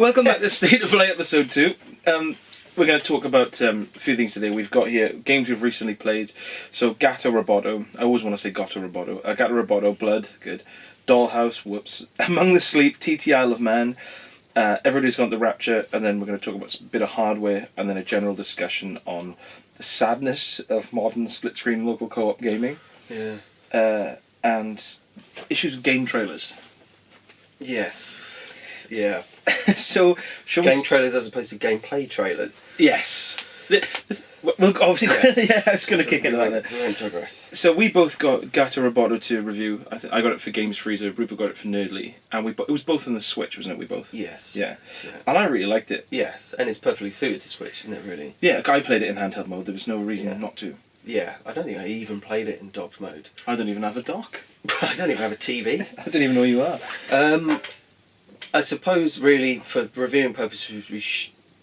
Welcome back to State of Play episode 2. We're going to talk about a few things today. We've got here games we've recently played. So Gato Roboto, I always want to say Gato Roboto. Gato Roboto, Blood, good. Dollhouse, whoops. Among the Sleep, TT Isle of Man. Everybody's Gone to Rapture, and then we're going to talk about a bit of hardware, and then a general discussion on the sadness of modern split-screen local co-op gaming. Yeah. And issues with game trailers. Yes. Yeah. So, game trailers as opposed to gameplay trailers. Yes. Well, obviously, yeah, I was going to kick into that then. We won't digress. So we both got Gato Roboto to review. I got it for Games Freezer, Rupert got it for Nerdly, and it was both on the Switch, wasn't it? We both. Yes. Yeah. And I really liked it. Yes, and it's perfectly suited to Switch, isn't it? Really. Yeah, I played it in handheld mode. There was no reason not to. Yeah, I don't think I even played it in docked mode. I don't even have a dock. I don't even have a TV. I don't even know who you are. I suppose, really, for reviewing purposes,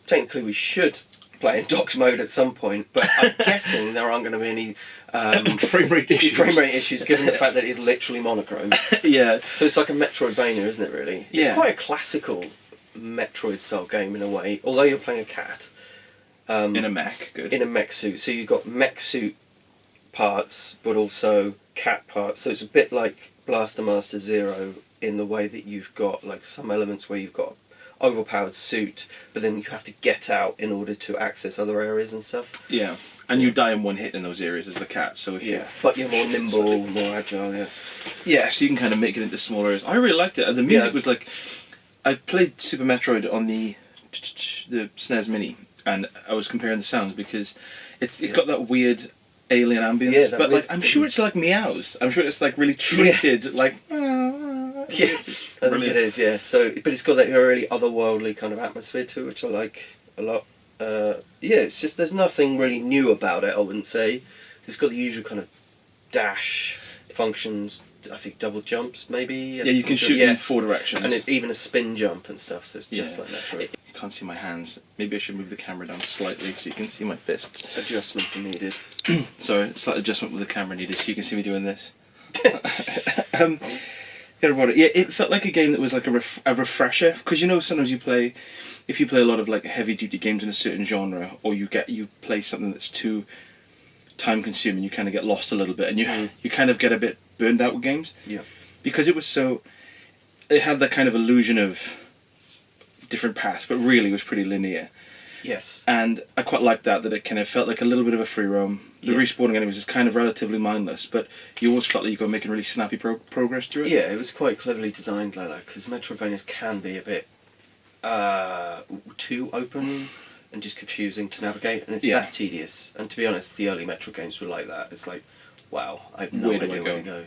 technically we should play in docked mode at some point, but I'm guessing there aren't going to be any frame rate issues, given the fact that it's literally monochrome. Yeah. So it's like a Metroidvania, isn't it, really? Yeah. It's quite a classical Metroid-style game in a way, although you're playing a cat. In a mech, good. In a mech suit. So you've got mech suit parts, but also cat parts. So it's a bit like Blaster Master Zero in the way that you've got like some elements where you've got overpowered suit, but then you have to get out in order to access other areas and stuff. Yeah, and you die in one hit in those areas as the cat, so if but you're more nimble, more agile, yeah, so you can kind of make it into smaller areas. I really liked it, and the music was like, I played Super Metroid on the SNES Mini, and I was comparing the sounds because it's got that weird alien ambience, but like I'm sure it's like meows. I'm sure it's like really treated like. Yeah, I think it is. Yeah. So, but it's got that really otherworldly kind of atmosphere to it, which I like a lot. It's just there's nothing really new about it. I wouldn't say. It's got the usual kind of dash functions. I think double jumps maybe. Yeah, you can shoot in 4 directions, and even a spin jump and stuff. So it's just like Metroid. You can't see my hands. Maybe I should move the camera down slightly so you can see my fists. Adjustments are needed. Sorry, slight adjustment with the camera needed so you can see me doing this. Yeah, it felt like a game that was like a refresher, because you know sometimes if you play a lot of like heavy duty games in a certain genre, or you play something that's too time consuming, you kind of get lost a little bit, and you kind of get a bit burned out with games. Yeah. Because it had that kind of illusion of different paths, but really it was pretty linear. Yes. And I quite liked that it kind of felt like a little bit of a free roam. The respawning enemies was kind of relatively mindless, but you always felt like you were making really snappy progress through it. Yeah, it was quite cleverly designed like that, because Metroidvanias can be a bit too open and just confusing to navigate, and that's tedious. And to be honest, the early Metro games were like that. It's like, wow, I have no idea where to go.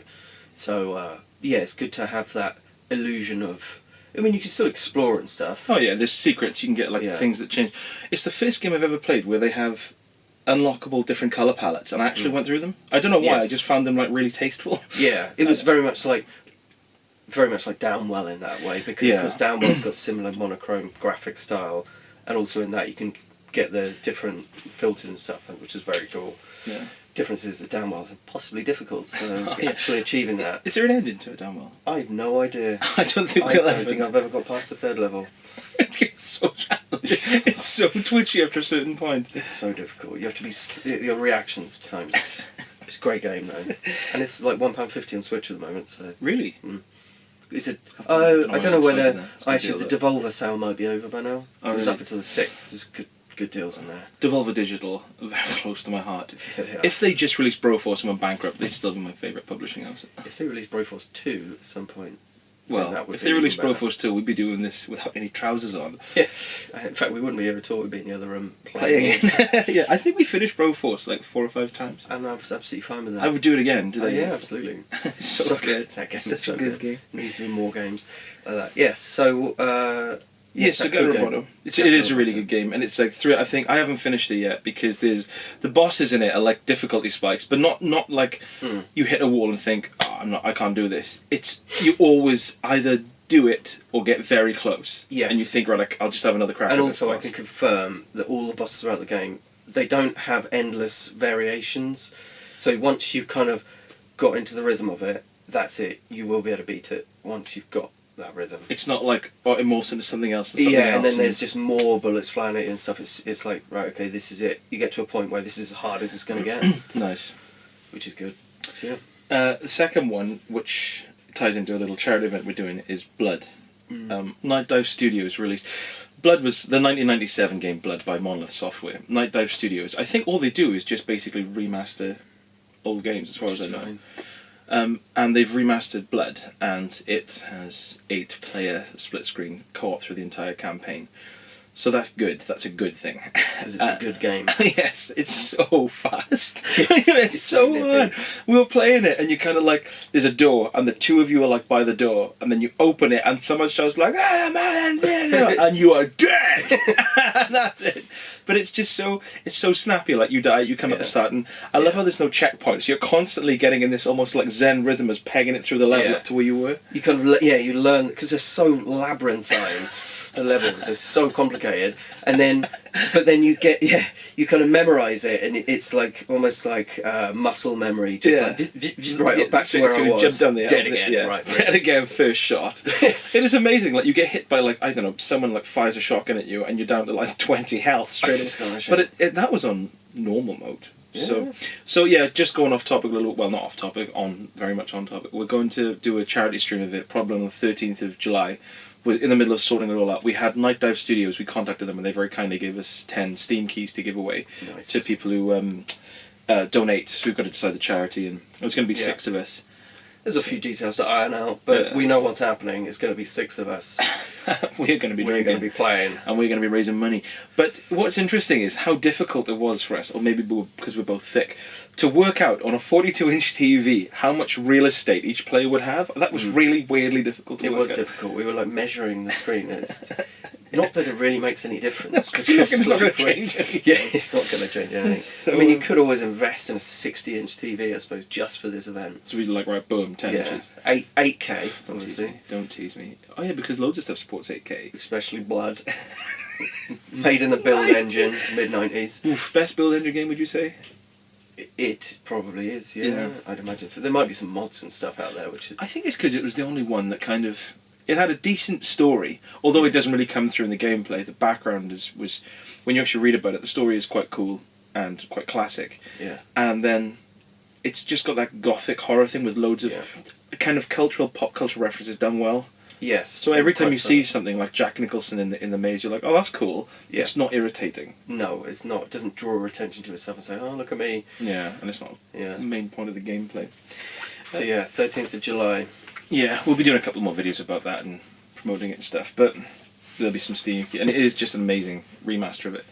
So, it's good to have that illusion of... I mean, you can still explore and stuff. Oh yeah, there's secrets, you can get like things that change. It's the first game I've ever played where they have unlockable different colour palettes, and I actually went through them. I don't know why, I just found them like really tasteful. Yeah, it was very much like Downwell in that way, because Downwell's got similar monochrome graphic style, and also in that you can get the different filters and stuff, which is very cool. Yeah. Difference is that Downwell is possibly difficult, so actually achieving that. Is there an ending to it, Downwell? I have no idea. I don't think I've ever got past the 3rd level. It's so challenging. It's so twitchy after a certain point. It's so difficult. You have to be... Your reactions times... It's a great game though. And it's like £1.50 on Switch at the moment, so... Really? Is it... I don't know whether... Actually, the Devolver sale might be over by now. It was up until the 6th. There's good deals in there. Devolver Digital, very close to my heart. Yeah. If they just released Broforce and went bankrupt, they'd still be my favourite publishing house. If they release Broforce 2 at some point... Well, if they released Broforce 2, we'd be doing this without any trousers on. Yeah. In fact, we wouldn't be here at all. We'd be in the other room playing it. Yeah, I think we finished Broforce like 4 or 5 times. And I was absolutely fine with that. I would do it again, did I? Yeah, absolutely. So good. I guess it's so good game. There needs to be more games like that. Yes, so... so Gato Roboto. It is a really good game, and it's like I think I haven't finished it yet because the bosses in it are like difficulty spikes, but not like you hit a wall and think, I can't do this. It's you always either do it or get very close. Yes. And you think, right, like, I'll just have another crack. And also, I can confirm that all the bosses throughout the game, they don't have endless variations. So once you've kind of got into the rhythm of it, that's it. You will be able to beat it once you've got that rhythm. It's not like it morphs into something else. And something And else then there's just more bullets flying at you and stuff. It's like, right, okay, this is it. You get to a point where this is as hard as it's going to get. Nice. Which is good. So, yeah. The second one, which ties into a little charity event we're doing, is Blood. Night Dive Studios released. Blood was the 1997 game Blood by Monolith Software. Night Dive Studios. I think all they do is just basically remaster old games, as far as I know. And they've remastered Blood, and it has 8-player split-screen co-op through the entire campaign. So that's good. That's a good thing. Because it's a good game. Yes, it's so fast. It's so hard. We were playing it, and you kind of like, there's a door, and the two of you are like by the door, and then you open it, and someone shouts like, and you are dead. And that's it. But it's just it's so snappy. Like, you die, you come at the start, and I love how there's no checkpoints. You're constantly getting in this almost like Zen rhythm as pegging it through the level up to where you were. You kind of, you learn, because they're so labyrinthine. The levels are so complicated, and then, but then you get, you kind of memorize it, and it's like almost like muscle memory, just like right back to where I was. Jump down the dead again, right? Dead again, first shot. It is amazing. Like, you get hit by, like, I don't know, someone like fires a shotgun at you, and you're down to like 20 health straight. That's but that was on normal mode. Yeah. So yeah, just going off topic a little. Well, not off topic. Very much on topic. We're going to do a charity stream of it, probably on the 13th of July. We're in the middle of sorting it all out. We had Night Dive Studios. We contacted them, and they very kindly gave us 10 Steam keys to give away to people who donate. So we've got to decide the charity, and it's going to be 6 of us. There's a few details to iron out, but we know what's happening. It's going to be 6 of us. We're going to be playing, and we're going to be raising money. But what's interesting is how difficult it was for us, or maybe because we're both thick, to work out on a 42-inch TV how much real estate each player would have. That was really weirdly difficult to work out. It was difficult. We were like measuring the screen. Not that it really makes any difference. It's not going to change anything. Yeah, it's not going to change anything. So, I mean, you could always invest in a 60-inch TV, I suppose, just for this event. So we'd like, right, boom, 10 inches. 8K, obviously. Don't tease me. Oh yeah, because loads of stuff supports 8K. Especially Blood. Made in the build engine, mid-90s. Oof, best build engine game, would you say? It probably is, yeah. I'd imagine so. There might be some mods and stuff out there, which is... I think it's because it was the only one that kind of... It had a decent story, although it doesn't really come through in the gameplay. The background was... When you actually read about it, the story is quite cool and quite classic. Yeah. And then it's just got that gothic horror thing with loads of kind of pop culture references done well. Yes. So every time you see something like Jack Nicholson in the maze, you're like, oh, that's cool. Yeah. It's not irritating. No, it's not. It doesn't draw attention to itself and say, oh, look at me. Yeah, and it's not the main point of the gameplay. So 13th of July. Yeah, we'll be doing a couple more videos about that and promoting it and stuff, but there'll be some Steam, and it is just an amazing remaster of it.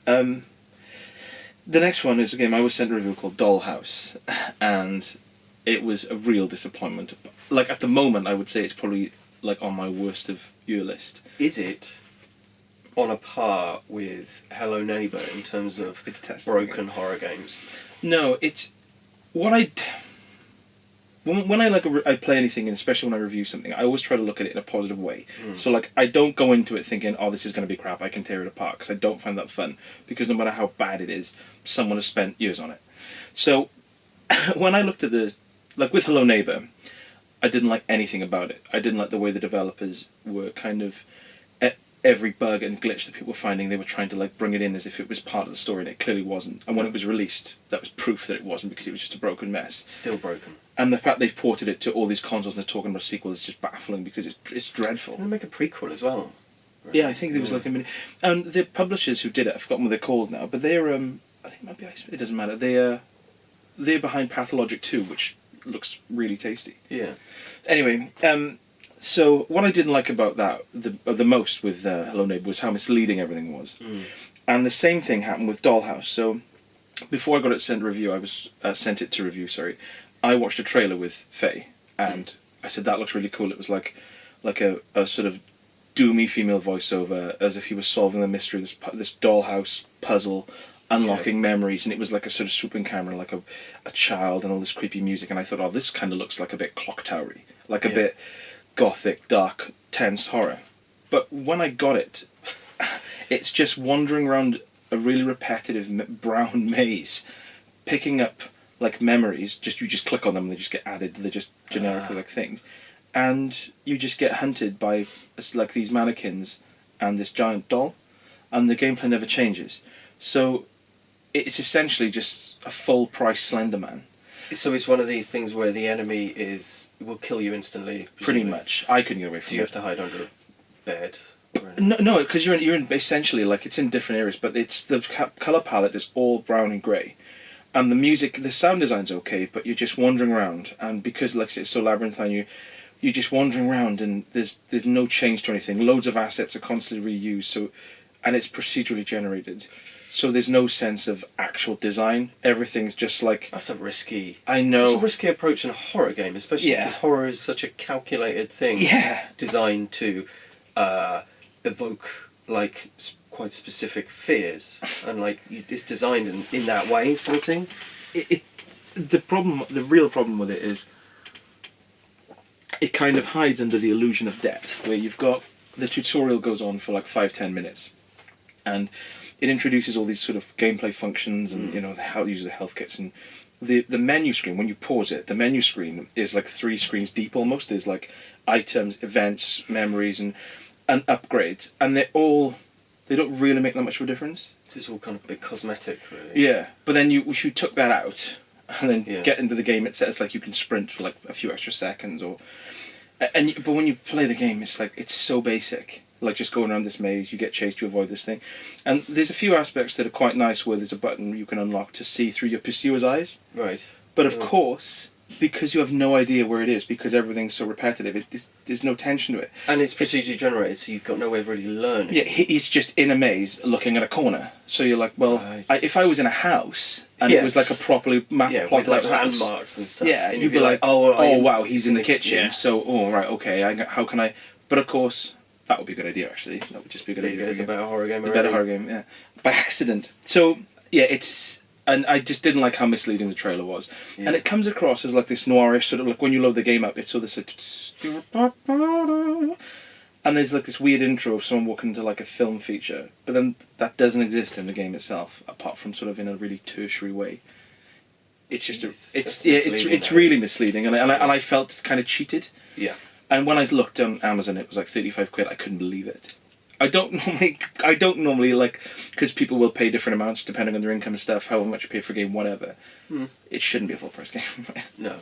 The next one is a game I was sent a review called Dollhouse, and it was a real disappointment. Like, at the moment, I would say it's probably like on my worst of year list. Is it on a par with Hello Neighbour in terms of broken horror games? No, it's what when I play anything, and especially when I review something, I always try to look at it in a positive way. So like, I don't go into it thinking, oh, this is going to be crap, I can tear it apart, because I don't find that fun, because no matter how bad it is, someone has spent years on it. So when I looked at with Hello Neighbour, I didn't like anything about it. I didn't like the way the developers were kind of, every bug and glitch that people were finding, they were trying to like bring it in as if it was part of the story, and it clearly wasn't. And when it was released, that was proof that it wasn't, because it was just a broken mess. Still broken. And the fact they've ported it to all these consoles and they're talking about a sequel is just baffling, because it's dreadful. Didn't they make a prequel as well? Right. Yeah, I think there was like a mini... And the publishers who did it, I've forgotten what they're called now, but they're, I think it might be, it doesn't matter, they're behind Pathologic 2, which looks really tasty. Yeah. Anyway, so what I didn't like about that the most with Hello Neighbour was how misleading everything was. And the same thing happened with Dollhouse. So before I got it sent to review, I watched a trailer with Faye, and I said, that looks really cool. It was like a sort of doomy female voiceover, as if he was solving the mystery of this dollhouse puzzle, unlocking memories, and it was like a sort of swooping camera, like a child, and all this creepy music, and I thought, oh, this kind of looks like a bit Clock Towery, like a bit gothic, dark, tense horror. But when I got it, it's just wandering around a really repetitive brown maze, picking up like memories. You just click on them and they just get added. They're just generically like things, and you just get hunted by like these mannequins and this giant doll, and the gameplay never changes. So it's essentially just a full price Slenderman. So it's one of these things where the enemy will kill you instantly. Pretty much. I couldn't get away from it. So you have to hide under a bed. No, because you're in essentially like it's in different areas, but it's the color palette is all brown and grey, and the music, the sound design's okay, but you're just wandering around, and because like I said, it's so labyrinthine, you're just wandering around, and there's no change to anything. Loads of assets are constantly reused, so, and it's procedurally generated, so there's no sense of actual design. Everything's just like that's a risky. I know. It's a risky approach in a horror game, especially because horror is such a calculated thing. Yeah. Designed to evoke like quite specific fears, and like it's designed in that way, sort of thing. The real problem with it is it kind of hides under the illusion of depth, where you've got the tutorial goes on for like 5-10 minutes, and it introduces all these sort of gameplay functions and how to use the health kits, and the menu screen, when you pause it, the menu screen is like 3 screens deep almost. There's like items, events, memories, and upgrades, and they don't really make that much of a difference. It's all kind of a bit cosmetic, really. Yeah, but then if you took that out and then get into the game, it says like you can sprint for like a few extra seconds, but when you play the game, it's like it's so basic. Like just going around this maze, you get chased, you avoid this thing, and there's a few aspects that are quite nice where there's a button you can unlock to see through your pursuer's eyes. Right. But of course, because you have no idea where it is, because everything's so repetitive, there's no tension to it. And it's procedurally generated, so you've got no way of really learning. Yeah, he's just in a maze looking at a corner. So you're like, well, right. If I was in a house and it was like a properly plotted with like house, landmarks and stuff. yeah, and you'd be like, oh wow, he's in the kitchen. Yeah. So right, okay, how can I? But of course, that would be a good idea. Actually, that would just be a good idea. It's a better horror game. A better horror game, yeah. By accident. So yeah, and I just didn't like how misleading the trailer was. Yeah. And it comes across as like this noirish sort of like when you load the game up, it's sort of this, and there's like this weird intro of someone walking into like a film feature, but then that doesn't exist in the game itself, apart from sort of in a really tertiary way. It's just it's really misleading, and I felt kind of cheated. Yeah. And when I looked on Amazon, it was like 35 quid. I couldn't believe it. I don't normally like, because people will pay different amounts depending on their income and stuff, however much you pay for a game, whatever. It shouldn't be a full price game. No,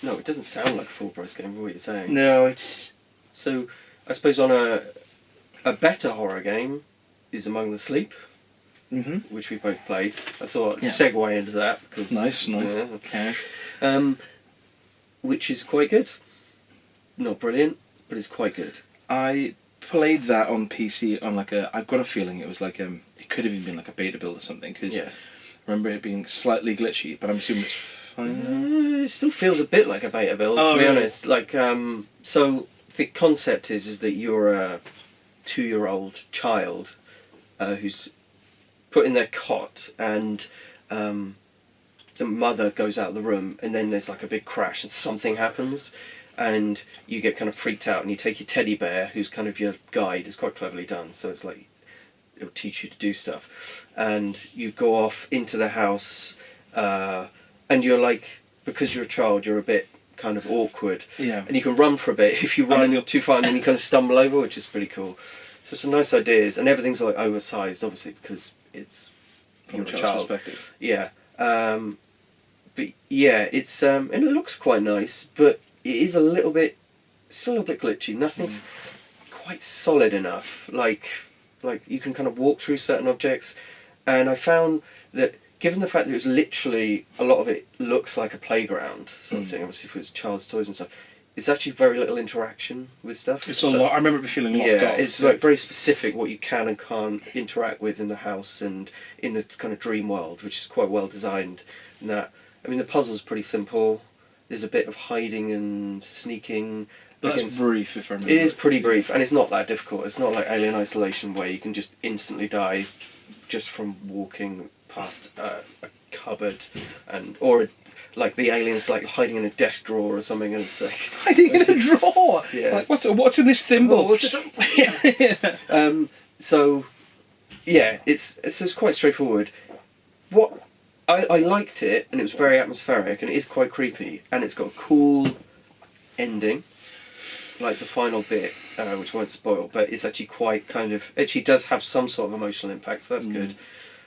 it doesn't sound like a full price game from what you're saying. No, it's... So, I suppose on a better horror game is Among the Sleep, which we both played. I thought I'd segue into that. Because, nice. Okay. Which is quite good. Not brilliant, but it's quite good. I played that on PC on like I've got a feeling it was like it could have even been like a beta build or something, because I remember it being slightly glitchy, but I'm assuming it's fine. It still feels a bit like a beta build, to be honest. Like, so the concept is that you're a 2-year-old child who's put in their cot, and the mother goes out of the room, and then there's like a big crash and something happens. And you get kind of freaked out, and you take your teddy bear, who's kind of your guide. It's quite cleverly done, so it's like it'll teach you to do stuff. And you go off into the house, and you're like, because you're a child, you're a bit kind of awkward. Yeah. And you can run for a bit if you run too far, and then you kind of stumble over, which is pretty cool. So some nice ideas, and everything's like oversized, obviously, because it's from a child's perspective. Yeah. But yeah, it's and it looks quite nice, but it is still a little bit glitchy. Nothing's quite solid enough. Like you can kind of walk through certain objects, and I found that given the fact that it was literally, a lot of it looks like a playground sort of thing, obviously if it was child's toys and stuff, it's actually very little interaction with stuff. It's a lot. I remember feeling locked off. It's like very specific what you can and can't interact with in the house and in the kind of dream world, which is quite well designed. And that, I mean, the puzzle's pretty simple. There's a bit of hiding and sneaking. But that's brief, if I remember. It is pretty brief, and it's not that difficult. It's not like Alien Isolation where you can just instantly die just from walking past a cupboard, or like the aliens like hiding in a desk drawer or something, and it's like hiding in a drawer. Yeah. Like what's in this thimble? So yeah, it's quite straightforward. What I liked it, and it was very atmospheric, and it is quite creepy, and it's got a cool ending. like the final bit, which I won't spoil, but it's actually quite kind of, actually does have some sort of emotional impact, so that's good.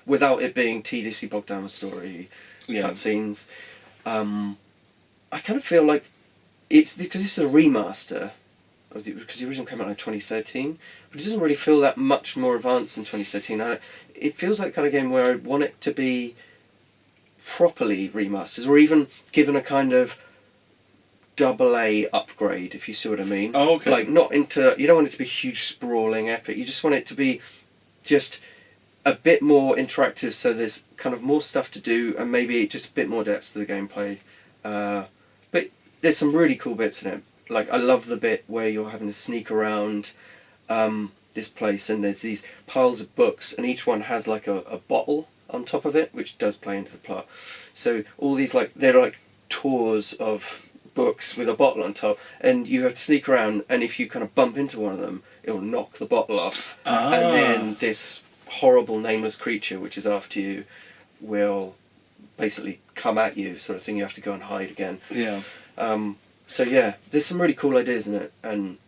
Without it being tediously bogged down with story, cutscenes. I kind of feel like it's because this is a remaster, because the original came out in 2013, but it doesn't really feel that much more advanced than 2013. It feels like the kind of game where I want it to be properly remastered, or even given a kind of AA upgrade, if you see what I mean. Oh, okay. Like, not into, you don't want it to be huge, sprawling epic. You just want it to be just a bit more interactive, so there's kind of more stuff to do, and maybe just a bit more depth to the gameplay. But there's some really cool bits in it. Like, I love the bit where you're having to sneak around this place, and there's these piles of books, and each one has like a bottle on top of it, which does play into the plot. So all these, like, they're like tours of books with a bottle on top, and you have to sneak around, and if you kind of bump into one of them, it'll knock the bottle off, and then this horrible nameless creature which is after you will basically come at you, sort of thing. You have to go and hide again. So yeah, there's some really cool ideas in it, and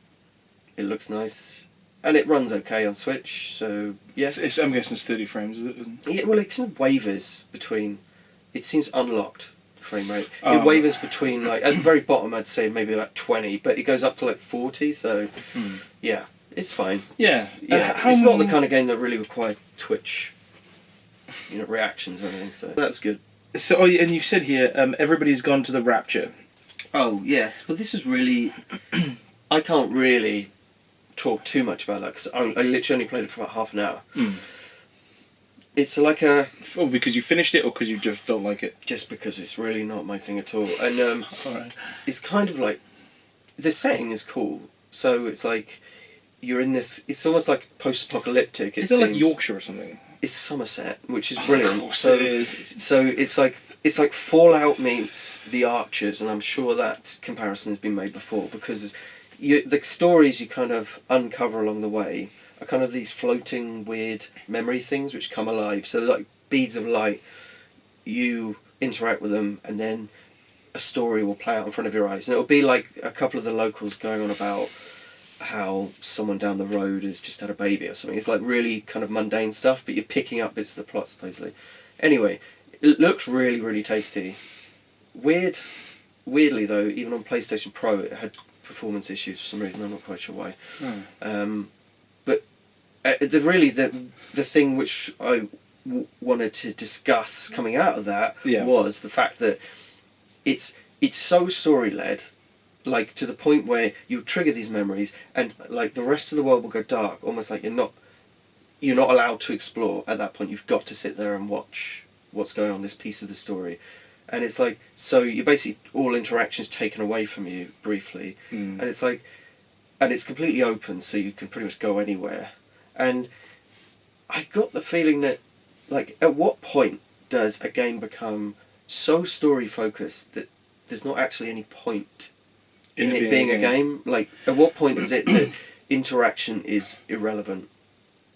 it looks nice, and it runs okay on Switch, so yeah. I'm guessing it's 30 frames, is it? Yeah, well, it kind of wavers between, it seems unlocked, the frame rate. It wavers between, like, at the very bottom I'd say maybe about 20, but it goes up to like 40, so yeah, it's fine. Yeah. It's not the kind of game that really requires Twitch, reactions or anything, so that's good. So, and you said here, everybody's gone to the Rapture. Oh, yes. Well, this is really... I can't really talk too much about that, because I literally only played it for about half an hour. It's like a... Oh, because you finished it, or because you just don't like it? Just because it's really not my thing at all. And it's kind of like... The setting is cool. So it's like... You're in this... It's almost like post-apocalyptic. Is it like Yorkshire or something? It's Somerset, which is brilliant. Of course it is. So it's like Fallout meets The Archers, and I'm sure that comparison has been made before, because the stories you kind of uncover along the way are kind of these floating weird memory things which come alive. So like beads of light, you interact with them, and then a story will play out in front of your eyes, and it'll be like a couple of the locals going on about how someone down the road has just had a baby or something. It's like really kind of mundane stuff, but you're picking up bits of the plot supposedly. Anyway, it looks really, really tasty. Weirdly though, even on PlayStation Pro it had performance issues for some reason. I'm not quite sure why. But the thing which I wanted to discuss coming out of that was the fact that it's so story led. Like, to the point where you trigger these memories, and like the rest of the world will go dark, almost like you're not allowed to explore at that point. You've got to sit there and watch what's going on, this piece of the story. And it's like, so you basically, all interactions taken away from you briefly, and it's like, and it's completely open, so you can pretty much go anywhere. And I got the feeling that, like, at what point does a game become so story focused that there's not actually any point in it being a game? Like, at what point is it that interaction is irrelevant?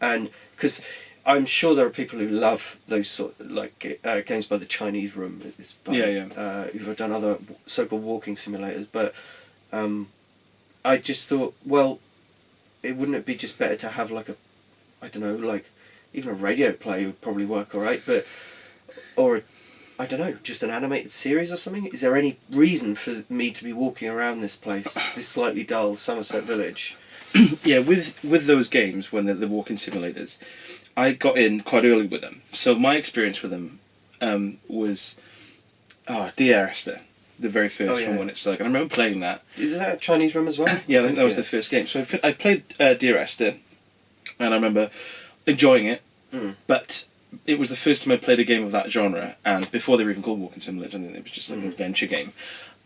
And because I'm sure there are people who love those sort of, like, games by the Chinese Room, who've done other so-called walking simulators, but I just thought, well, wouldn't it be just better to have like I don't know, like even a radio play would probably work alright, or I don't know, just an animated series or something? Is there any reason for me to be walking around this place, this slightly dull Somerset village? Yeah, with those games, when they're the walking simulators, I got in quite early with them. So my experience with them was Dear Esther, the very first one when it's like, and I remember playing that. Is that a Chinese Room as well? Yeah, I think that was the first game. So I played Dear Esther, and I remember enjoying it, but it was the first time I played a game of that genre, and before they were even called walking simulators, and it was just like an adventure game.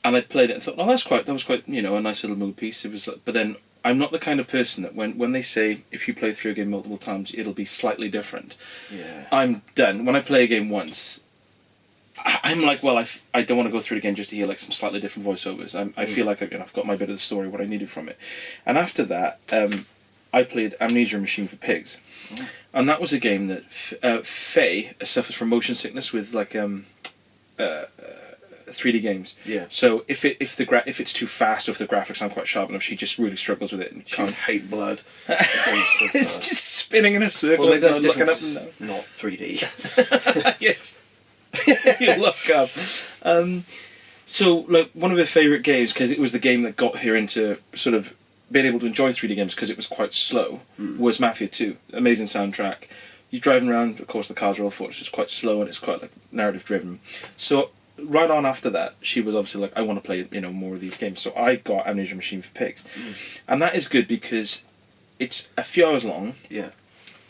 And I played it and thought, oh, that was quite, a nice little mood piece. It was like, but then I'm not the kind of person that when they say if you play through a game multiple times, it'll be slightly different. Yeah. I'm done. When I play a game once, I'm like, well, I don't want to go through it again just to hear like some slightly different voiceovers. I feel like I've got my bit of the story, what I needed from it. And after that, I played Amnesia Machine for Pigs. Oh. And that was a game that Faye suffers from motion sickness with like 3D games. Yeah. So if it's too fast or if the graphics aren't quite sharp enough, she just really struggles with it and She can't. would hate blood. It's just spinning in a circle Well, and maybe that's looking up different. and down. Not 3D. Yes. You look up. So, like, one of her favourite games, because it was the game that got her into sort of being able to enjoy 3D games because it was quite slow, was Mafia 2. Amazing soundtrack. You're driving around, of course, the cars are all fought, it's quite slow and it's quite like narrative driven. So, right on after that, she was obviously like, I want to play, more of these games. So I got Amnesia Machine for Pigs. And that is good because it's a few hours long. Yeah.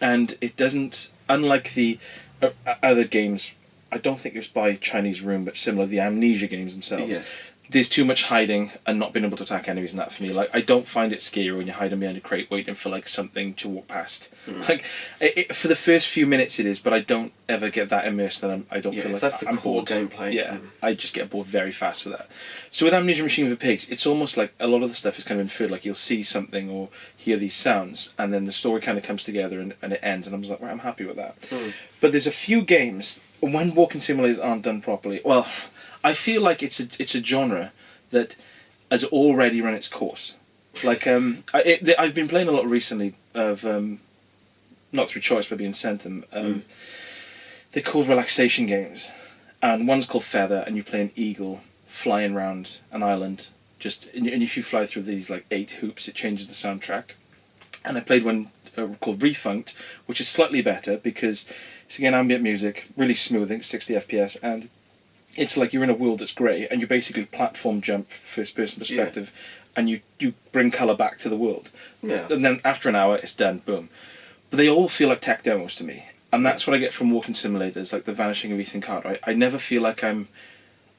And it doesn't, unlike the other games, I don't think it's by Chinese Room, but similar, the Amnesia games themselves. Yes. There's too much hiding and not being able to attack enemies and that for me. Like, I don't find it scary when you're hiding behind a crate waiting for like something to walk past. Like, for the first few minutes it is, but I don't ever get that immersed that I don't feel like that's the I'm core bored. gameplay. Yeah, I just get bored very fast with that. So with Amnesia Machine for Pigs, it's almost like a lot of the stuff is kind of inferred. Like, you'll see something or hear these sounds, and then the story kind of comes together and it ends, and I'm just like, right, I'm happy with that. But there's a few games when walking simulators aren't done properly. Well, I feel like it's a genre that has already run its course. Like, I've been playing a lot recently of, not through choice, but being sent them. They're called relaxation games, and one's called Feather, and you play an eagle flying around an island. And if you fly through these like 8 hoops, it changes the soundtrack. And I played one called Refunct, which is slightly better because it's again ambient music, really smooth, I think 60 FPS, and it's like you're in a world that's grey, and you basically platform jump first-person perspective, and you bring colour back to the world. Yeah. And then after an hour, it's done, boom. But they all feel like tech demos to me, and that's what I get from walking simulators, like the Vanishing of Ethan Carter. I never feel like I'm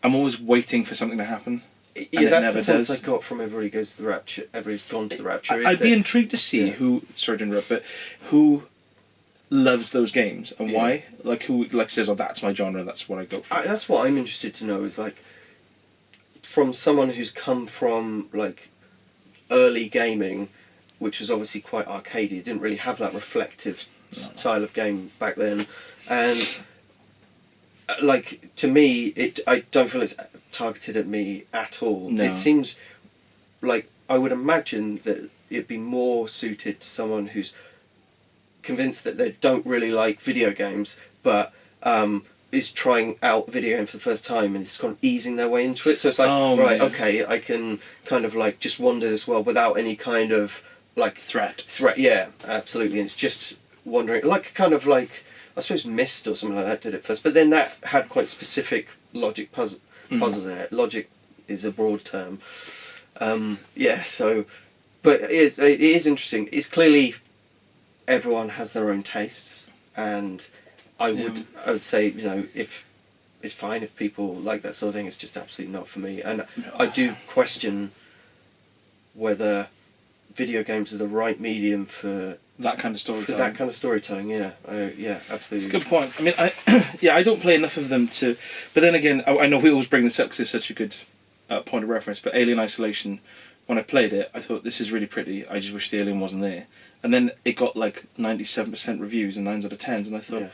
always waiting for something to happen. Yeah, that's the sense I got from everybody goes to the Rapture. Everybody's gone to the Rapture. I'd be intrigued to see who, sorry to interrupt, but who loves those games and why. Like, who says, oh, that's my genre, that's what I go for. That's what I'm interested to know, is like, from someone who's come from like early gaming, which was obviously quite arcadey, didn't really have that reflective style of game back then, and like, to me, I don't feel it's targeted at me at all. No. It seems like I would imagine that it'd be more suited to someone who's convinced that they don't really like video games, but is trying out video game for the first time and is kind of easing their way into it. So it's like, okay, I can kind of like just wander this world without any kind of like threat. Yeah, absolutely. And it's just wandering, like kind of like, I suppose Myst or something like that did it first, but then that had quite specific logic puzzles in it. Logic is a broad term. So, but it is interesting. It's clearly everyone has their own tastes, and I would say, if it's fine if people like that sort of thing. It's just absolutely not for me, and I do question whether video games are the right medium for that kind of storytelling. Yeah, absolutely. It's a good point. I mean, I don't play enough of them to, but then again, I know we always bring this up because it's such a good point of reference. But Alien Isolation, when I played it, I thought, this is really pretty. I just wish the alien wasn't there. And then it got like 97% reviews and 9s out of 10s, and I thought,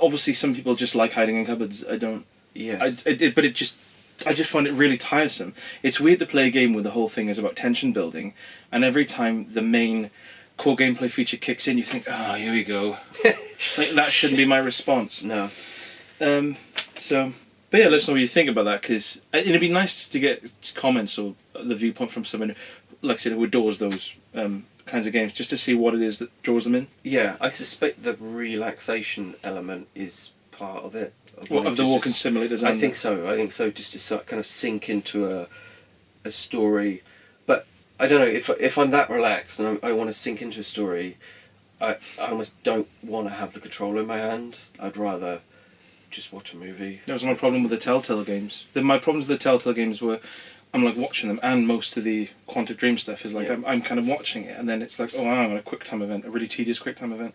obviously some people just like hiding in cupboards. I don't. Yes. I just find it really tiresome. It's weird to play a game where the whole thing is about tension building, and every time the main core gameplay feature kicks in, you think, oh, here we go. Like, that shouldn't be my response. No. But yeah, let us know what you think about that, because it'd be nice to get comments or the viewpoint from someone, like I said, who adores those kinds of games, just to see what it is that draws them in. Yeah, I suspect the relaxation element is part of it. Of the walking simulators? I think so, just to kind of sink into a story. But I don't know, if I'm that relaxed and I want to sink into a story, I almost don't want to have the controller in my hand. I'd rather just watch a movie. That was my problem with the Telltale games. My problems with the Telltale games were, I'm like watching them, and most of the Quantic Dream stuff is like, I'm kind of watching it, and then it's like, oh, I'm on a quick time event, a really tedious quick time event.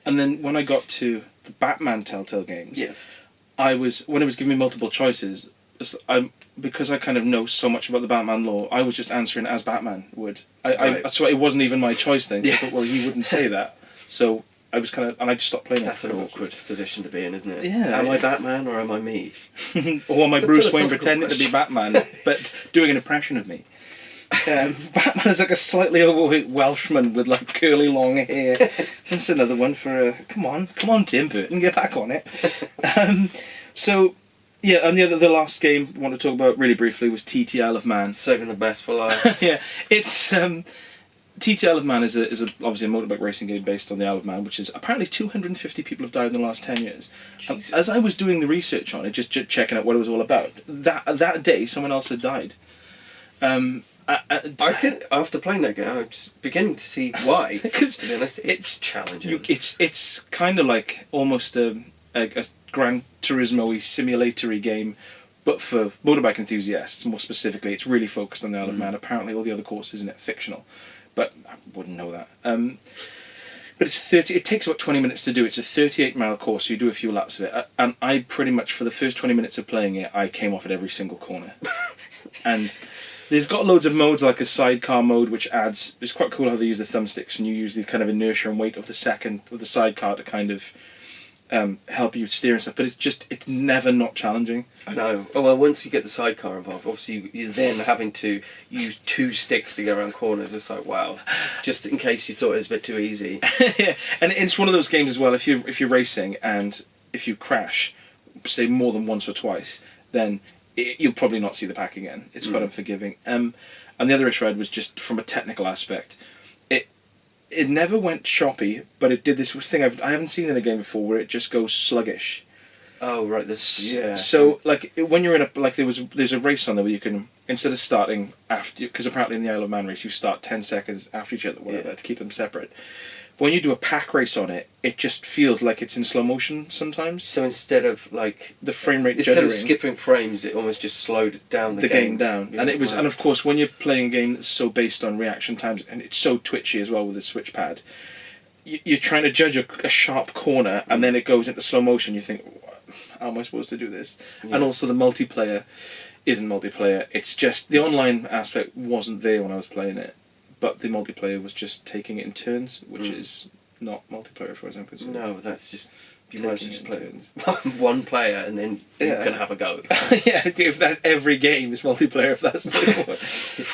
And then when I got to the Batman Telltale games, when it was giving me multiple choices, because I kind of know so much about the Batman lore, I was just answering as Batman would. So it wasn't even my choice then. So I thought, well, he wouldn't say that. So I was kind of, and I just stopped playing. That's an awkward position to be in, isn't it? Yeah. Am I Batman or am I me? Or am I It's a Bruce Wayne philosophical pretending to be question. Batman, but doing an impression of me? Batman is like a slightly overweight Welshman with like curly long hair. That's another one for come on, Tim Burton, get back on it. So yeah, and the last game I want to talk about really briefly was TTL of Man. Saving the best for last. Yeah, it's TTL of Man is obviously a motorbike racing game based on the Isle of Man, which is apparently 250 people have died in the last 10 years. As I was doing the research on it, just checking out what it was all about, that day someone else had died. After playing that game, I'm just beginning to see why. Because to be honest, it's challenging. It's kind of like almost a Gran Turismo-y simulatory game, but for motorbike enthusiasts. More specifically, it's really focused on the Isle of Man. Apparently, all the other courses in it are fictional, but I wouldn't know that. But it's 30. It takes about 20 minutes to do. It's a 38-mile course, so you do a few laps of it. And I pretty much, for the first 20 minutes of playing it, I came off at every single corner. And there's got loads of modes, like a sidecar mode, which adds. It's quite cool how they use the thumbsticks, and you use the kind of inertia and weight of the sidecar to kind of help you steer and stuff. But it's never not challenging. I know. Oh well, once you get the sidecar involved, obviously you're then having to use 2 sticks to go around corners. It's like, wow. Just in case you thought it was a bit too easy. Yeah, and it's one of those games as well. If you're racing and if you crash, say more than once or twice, then you'll probably not see the pack again. It's quite unforgiving. And the other issue I had was just from a technical aspect. It never went choppy, but it did this thing I haven't seen in a game before, where it just goes sluggish. Oh right, this yeah. So like when you're in there's a race on there where you can, instead of starting after, because apparently in the Isle of Man race you start 10 seconds after each other, whatever, to keep them separate. When you do a pack race on it, it just feels like it's in slow motion sometimes. So instead of like the frame rate instead jittering, of skipping frames, it almost just slowed down the game down. Yeah, And it was, wow. and of course, when you're playing a game that's so based on reaction times, and it's so twitchy as well with the switch pad, you're trying to judge a sharp corner, and then it goes into slow motion. You think, how am I supposed to do this? Yeah. And also the multiplayer isn't multiplayer. It's just the online aspect wasn't there when I was playing it. But the multiplayer was just taking it in turns, which is not multiplayer, for example. No, that's just you might just play one player and then you can have a go. Yeah, if that every game is multiplayer, if that's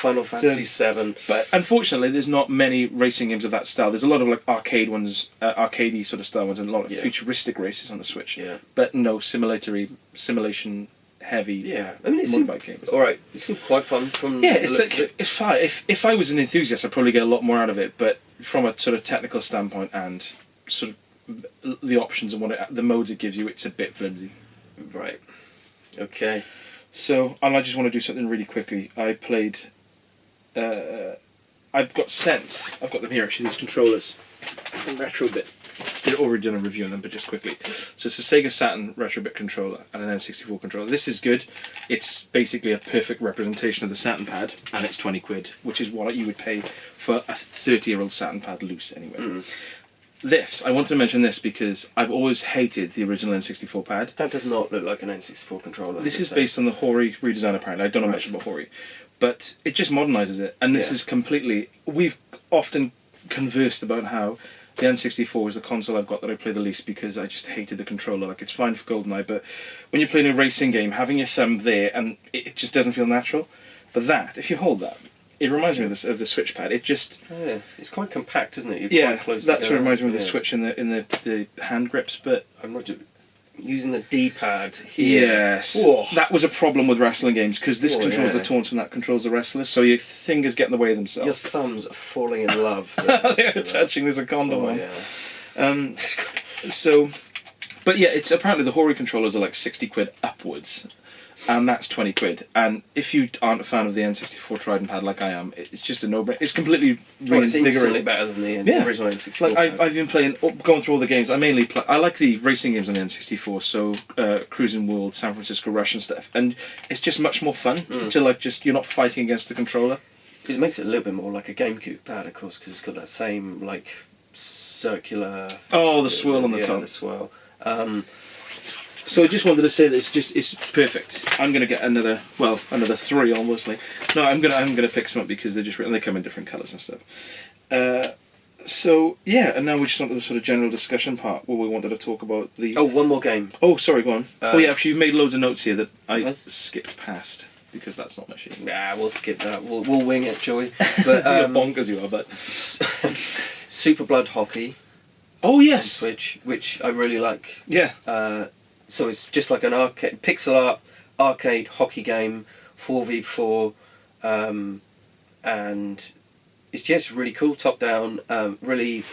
Final Fantasy VII. But unfortunately, there's not many racing games of that style. There's a lot of like arcade ones, arcadey sort of style ones, and a lot of futuristic races on the Switch. Yeah. But no simulation heavy. Yeah, I mean, motorbike games. All right, it seemed quite fun. It's fun. If I was an enthusiast, I'd probably get a lot more out of it. But from a sort of technical standpoint and sort of the options and the modes it gives you, it's a bit flimsy. Right. Okay. So, and I just want to do something really quickly. I played. I've got them here actually. These controllers from Retrobit. They've already done a review on them, but just quickly. So it's a Sega Saturn Retrobit controller and an N64 controller. This is good. It's basically a perfect representation of the Saturn pad, and it's 20 quid, which is what you would pay for a 30-year-old Saturn pad loose anyway. I wanted to mention this because I've always hated the original N64 pad. That does not look like an N64 controller. This is based on the Hori redesign, apparently. I don't know much about Hori. But it just modernises it, and this is completely... We've often conversed about how the N64 is the console I've got that I play the least because I just hated the controller. Like, it's fine for GoldenEye, but when you're playing a racing game, having your thumb there, and it just doesn't feel natural. But if you hold that, it reminds me of the Switch pad. It just... yeah, it's quite compact, isn't it? You're quite close that's together. what reminds me of the Switch in the hand grips, but... I'm not using the D-pad here. Yes. Whoa. That was a problem with wrestling games, because this controls the taunts and that controls the wrestlers, so your fingers get in the way of themselves. Your thumbs are falling in love. They're touching, there's a condom on. But yeah, it's apparently the Hori controllers are like 60 quid upwards, and that's 20 quid. And if you aren't a fan of the N64 Trident pad like I am, it's just a no-brainer. It's completely it's instantly better than the original N64. Like I've been going through all the games. I like the racing games on the N64, so Cruising World, San Francisco Rush and stuff, and it's just much more fun to you're not fighting against the controller. It makes it a little bit more like a GameCube pad, of course, because it's got that same like circular. Oh, the swirl on the top. The swirl. So I just wanted to say that it's perfect. I'm gonna get another 3 almost. No, I'm gonna pick some up because they come in different colours and stuff. So yeah, and now we just onto the sort of general discussion part where we wanted to talk about the. Oh, one more game. Oh, sorry, go on. Oh yeah, actually, you've made loads of notes here that I skipped past because that's not my shit. Nah, we'll skip that. We'll wing it, Joey. But You're bonkers, you are. But Super Blood Hockey. Oh yes, on Switch, which I really like. Yeah. So it's just like an arcade, pixel art arcade hockey game, 4v4, and it's just really cool, top down. Really,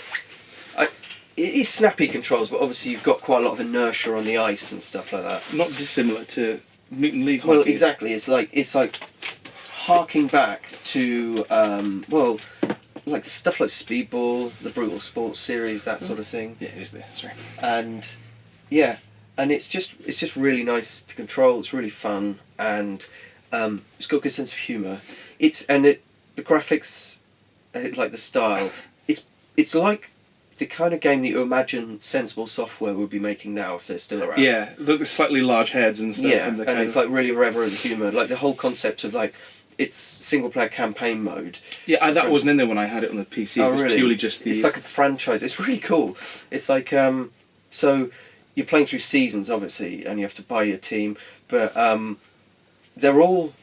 it is snappy controls, but obviously you've got quite a lot of inertia on the ice and stuff like that. Not dissimilar to Mutant League Well, Hockey. exactly. It's like harking back to like stuff like Speedball, the Brutal Sports series, that sort of thing. Yeah, it is there. Sorry. And yeah, and it's just really nice to control. It's really fun, and it's got a good sense of humour. The graphics, like the style. It's like the kind of game that you imagine Sensible Software would be making now if they're still around. Yeah, the slightly large heads and stuff. Yeah, and it's like really irreverent humour. Like the whole concept of like it's single player campaign mode. Yeah, that wasn't in there when I had it on the PC. Oh, it was really? purely just the. It's like a franchise. It's really cool. It's like so you're playing through seasons, obviously, and you have to buy your team, but they're all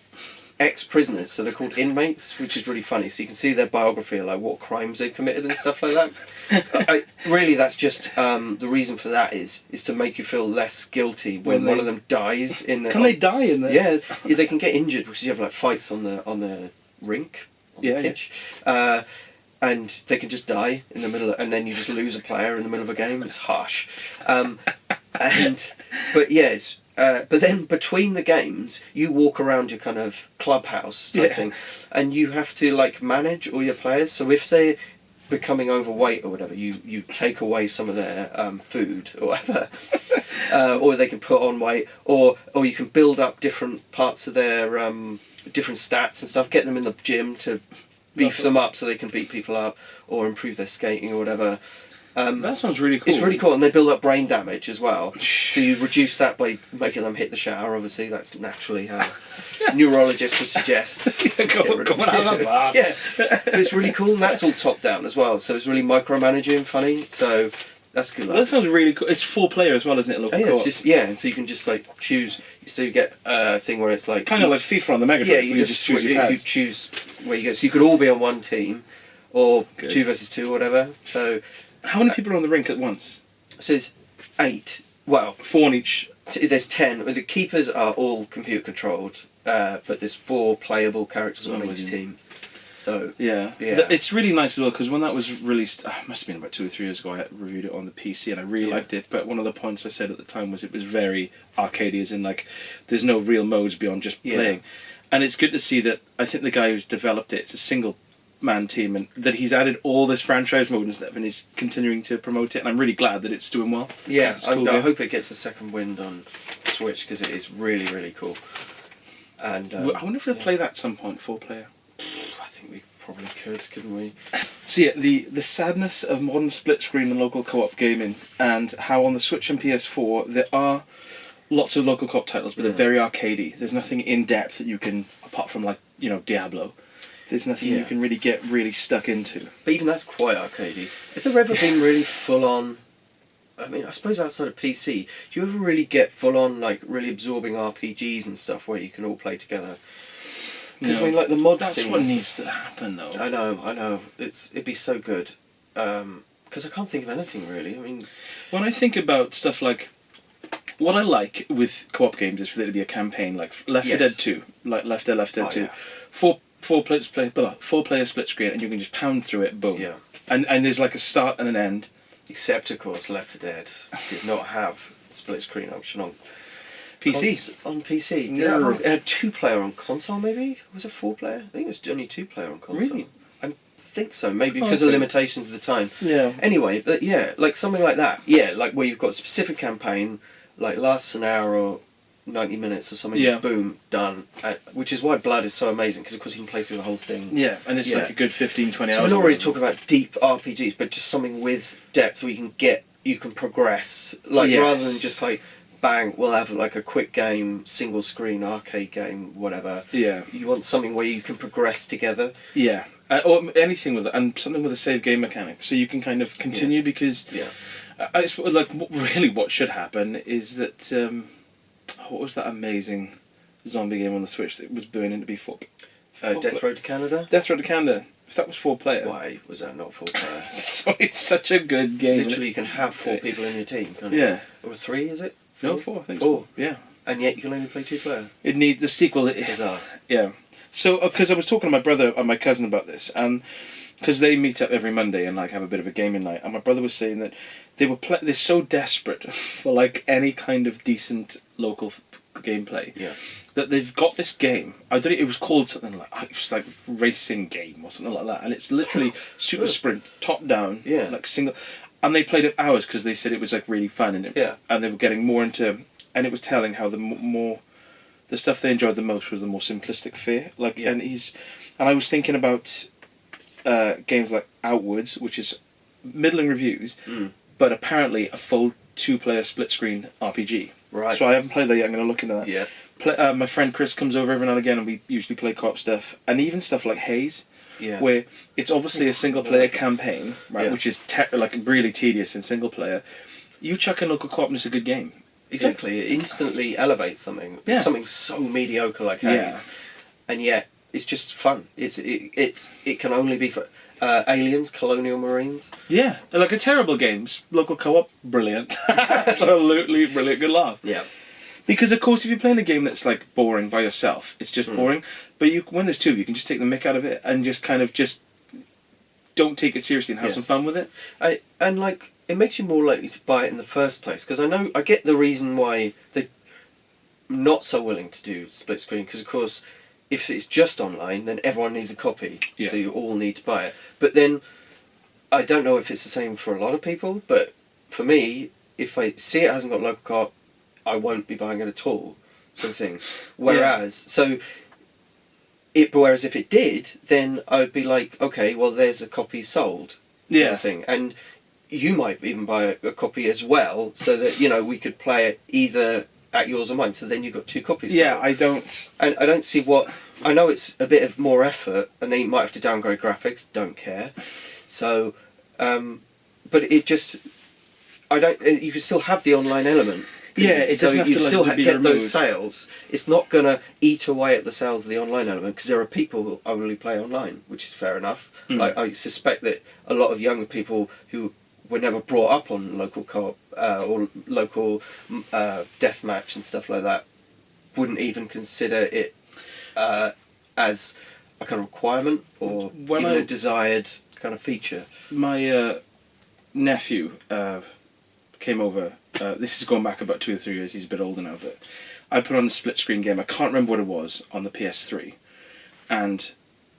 ex-prisoners, so they're called inmates, which is really funny. So you can see their biography, like what crimes they've committed and stuff like that. Really, that's just the reason for that is to make you feel less guilty when one of them dies in the. Can they die in there? Yeah, they can get injured because you have like fights on the rink, on the pitch. And they can just die in the middle, and then you just lose a player in the middle of a game. It's harsh, but yes. But then between the games, you walk around your kind of clubhouse type thing, and you have to like manage all your players. So if they're becoming overweight or whatever, you take away some of their food or whatever, or they can put on weight, or you can build up different parts of their different stats and stuff. Get them in the gym to beef them up so they can beat people up or improve their skating or whatever. That sounds really cool. It's really cool, and they build up brain damage as well. So you reduce that by making them hit the shower. Obviously, that's naturally how neurologists would suggest. Go on, have a bath. Yeah, but it's really cool, and that's all top down as well. So it's really micromanaging and funny. So that's good. Well, that sounds really cool. It's 4-player as well, isn't it? Local co-op? And so you can just like choose. So you get a thing where it's like kind of like FIFA on the Mega Drive. Yeah, you just choose your pads. You choose where you go. So you could all be on one team, or 2 versus 2, or whatever. So. How many people are on the rink at once? So it's 8. Well, 4 on each. There's 10. The keepers are all computer controlled, but there's 4 playable characters on each team. So yeah, it's really nice as well because when that was released, it must have been about 2 or 3 years ago. I reviewed it on the PC and I really liked it. But one of the points I said at the time was it was very arcadey, as in like there's no real modes beyond just playing. And it's good to see that. I think the guy who's developed it's a single man team, and that he's added all this franchise mode and stuff, and he's continuing to promote it. And I'm really glad that it's doing well. Yeah, I hope it gets a second wind on Switch because it is really, really cool. And I wonder if we'll play that at some point, 4-player. I think we probably couldn't we? So yeah, the sadness of modern split screen and local co-op gaming, and how on the Switch and PS4 there are lots of local co-op titles, but they're very arcadey. There's nothing in depth that you can, apart from like Diablo. There's nothing you can really get stuck into. But even that's quite arcadey. Has there ever been really full on? I mean, I suppose outside of PC, do you ever really get full on like really absorbing RPGs and stuff where you can all play together? Because I mean, like the mod that's thing. What needs to happen, though. I know. It'd be so good. Because I can't think of anything really. I mean, when I think about stuff like. What I like with co-op games is for there to be a campaign, like Left 4 Dead 2, like Left 4 Dead 2. Yeah. 4-player split screen, and you can just pound through it, boom. Yeah. And there's like a start and an end. Except, of course, Left 4 Dead did not have split screen option on PC. On PC. No. It had 2-player on console, maybe? Was it 4-player? I think it was only 2-player on console. Really? I think so. Maybe because of limitations of the time. Yeah. Anyway, but yeah, like something like that. Yeah, like where you've got a specific campaign, like lasts an hour or 90 minutes or something, boom, done. Which is why Blood is so amazing, because of course you can play through the whole thing. Yeah, and it's like a good 15, 20 hours. So we're not really talking about deep RPGs, but just something with depth where you can progress. Like, rather than just like, bang, we'll have like a quick game, single screen, arcade game, whatever. Yeah. You want something where you can progress together. Yeah. Or anything with it, and something with a save game mechanic, so you can kind of continue because I suppose like what should happen is that what was that amazing zombie game on the Switch that was burning to be four? Death Road to Canada. Death Road to Canada. If that was 4-player. Why was that not 4-player? So it's such a good game. Literally, you can have 4 people in your team. Can't Yeah. You? Or 3, is it? No, 4. I think 4. Yeah. And yet you can only play 2-player. It needs the sequel. Bizarre. Yeah. So, because I was talking to my brother and my cousin about this, and because they meet up every Monday and like have a bit of a gaming night, and my brother was saying that they're so desperate for like any kind of decent local gameplay that they've got this game. I don't. It was called something like it was like racing game or something like that, and it's literally super sprint, top down, like single. And they played it hours because they said it was like really fun, and and they were getting more into. And it was telling how the stuff they enjoyed the most was the more simplistic fare. Like, and I was thinking about games like Outwards, which is middling reviews, but apparently a full 2-player split screen RPG. Right. So I haven't played that yet. I'm going to look into that. Yeah. My friend Chris comes over every now and again, and we usually play co-op stuff, and even stuff like Haze. Yeah. Where it's obviously a single-player campaign, right? Which is like really tedious in single-player. You chuck in local co-op, and it's a good game. Exactly, it instantly elevates something. Something so mediocre like Haze, and yet it's just fun. It can only be for Aliens, Colonial Marines. Yeah, like a terrible game. Local co-op, brilliant, absolutely brilliant. Good laugh. Yeah, because of course, if you're playing a game that's like boring by yourself, it's just boring. But when there's 2 of you, can just take the mick out of it and just kind of just don't take it seriously and have some fun with it. And like. It makes you more likely to buy it in the first place, because I get the reason why they're not so willing to do split screen, because of course if it's just online then everyone needs a copy, so you all need to buy it. But then I don't know if it's the same for a lot of people, but for me, if I see it hasn't got local co-op, I won't be buying it at all, sort of thing. Whereas whereas if it did, then I would be like, okay, well there's a copy sold, sort of thing. And you might even buy a copy as well, so that we could play it either at yours or mine. So then you've got 2 copies. Yeah, sold. I don't see what. I know it's a bit of more effort, and then you might have to downgrade graphics. Don't care. So, but it just. I don't. You can still have the online element. It doesn't have to still be get removed. those sales. It's not going to eat away at the sales of the online element, because there are people who only play online, which is fair enough. I suspect that a lot of younger people who were never brought up on local co-op or local deathmatch and stuff like that wouldn't even consider it as a kind of requirement or even a desired kind of feature. My nephew came over. This is going back about 2 or 3 years. He's a bit older now, but I put on a split screen game. I can't remember what it was on the PS3, and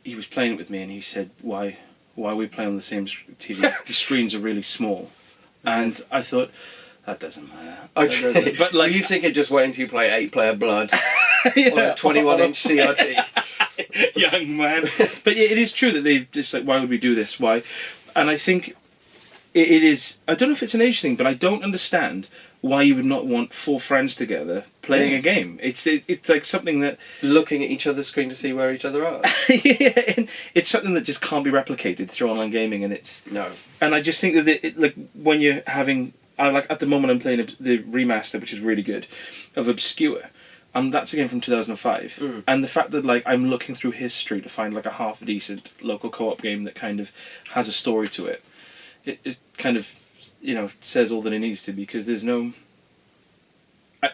he was playing it with me, and he said, "Why are we playing on the same TV? The screens are really small." And I thought, that doesn't matter. Okay. But like, you think it just wait until you play 8-player Blood on a 21-inch CRT? Young man. But it is true that they just like, why would we do this? Why? And I think it is. I don't know if it's an age thing, but I don't understand why you would not want 4 friends together playing a game. It's like something that looking at each other's screen to see where each other are. It's something that just can't be replicated through online gaming, and it's no. And I just think that like when you're having, like at the moment I'm playing the remaster, which is really good, of Obscure, and that's a game from 2005. And the fact that like I'm looking through history to find like a half decent local co-op game that kind of has a story to it, it kind of says all that it needs to, because there's no.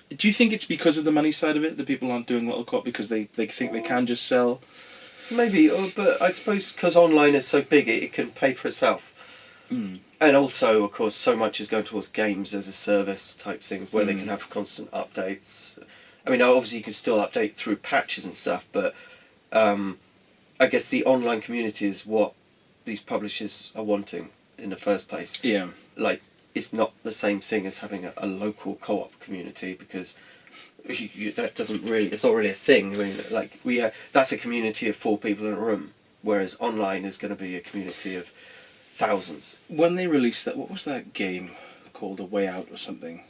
Do you think it's because of the money side of it that people aren't doing local co-op because they think they can just sell? Maybe, but I suppose because online is so big, it can pay for itself. And also, of course, so much is going towards games as a service type thing, where they can have constant updates. I mean, obviously you can still update through patches and stuff, but I guess the online community is what these publishers are wanting in the first place. Yeah. Like, it's not the same thing as having a local co-op community, because that doesn't really, it's not really a thing. I mean, like, that's a community of 4 people in a room, whereas online is going to be a community of thousands. When they released that, what was that game called? A Way Out or something?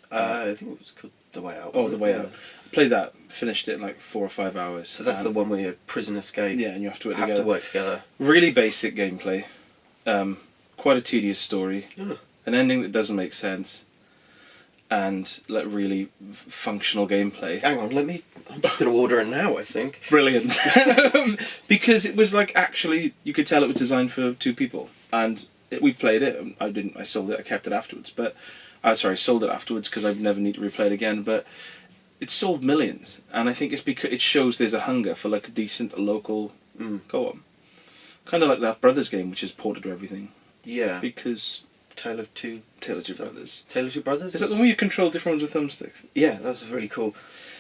I think it was called The Way Out. The Way Out. Played that, finished it in like 4 or 5 hours. So that's the one where you're prison escape. Yeah, and you have to work together. Really basic gameplay. Quite a tedious story. Yeah. An ending that doesn't make sense. And like really functional gameplay. Hang on, I'm just going to order it now, I think. Brilliant. Because it was like, actually, you could tell it was designed for 2 people. And we played it. I sold it, I kept it afterwards. But, sold it afterwards because I'd never need to replay it again. But it sold millions. And I think it's because it shows there's a hunger for like a decent local co-op. Kind of like that Brothers game, which is ported to everything. Yeah. Because... Tale of Two Brothers. Tale of Two Brothers? Is that the one you control different ones with thumbsticks? Yeah, that's really cool.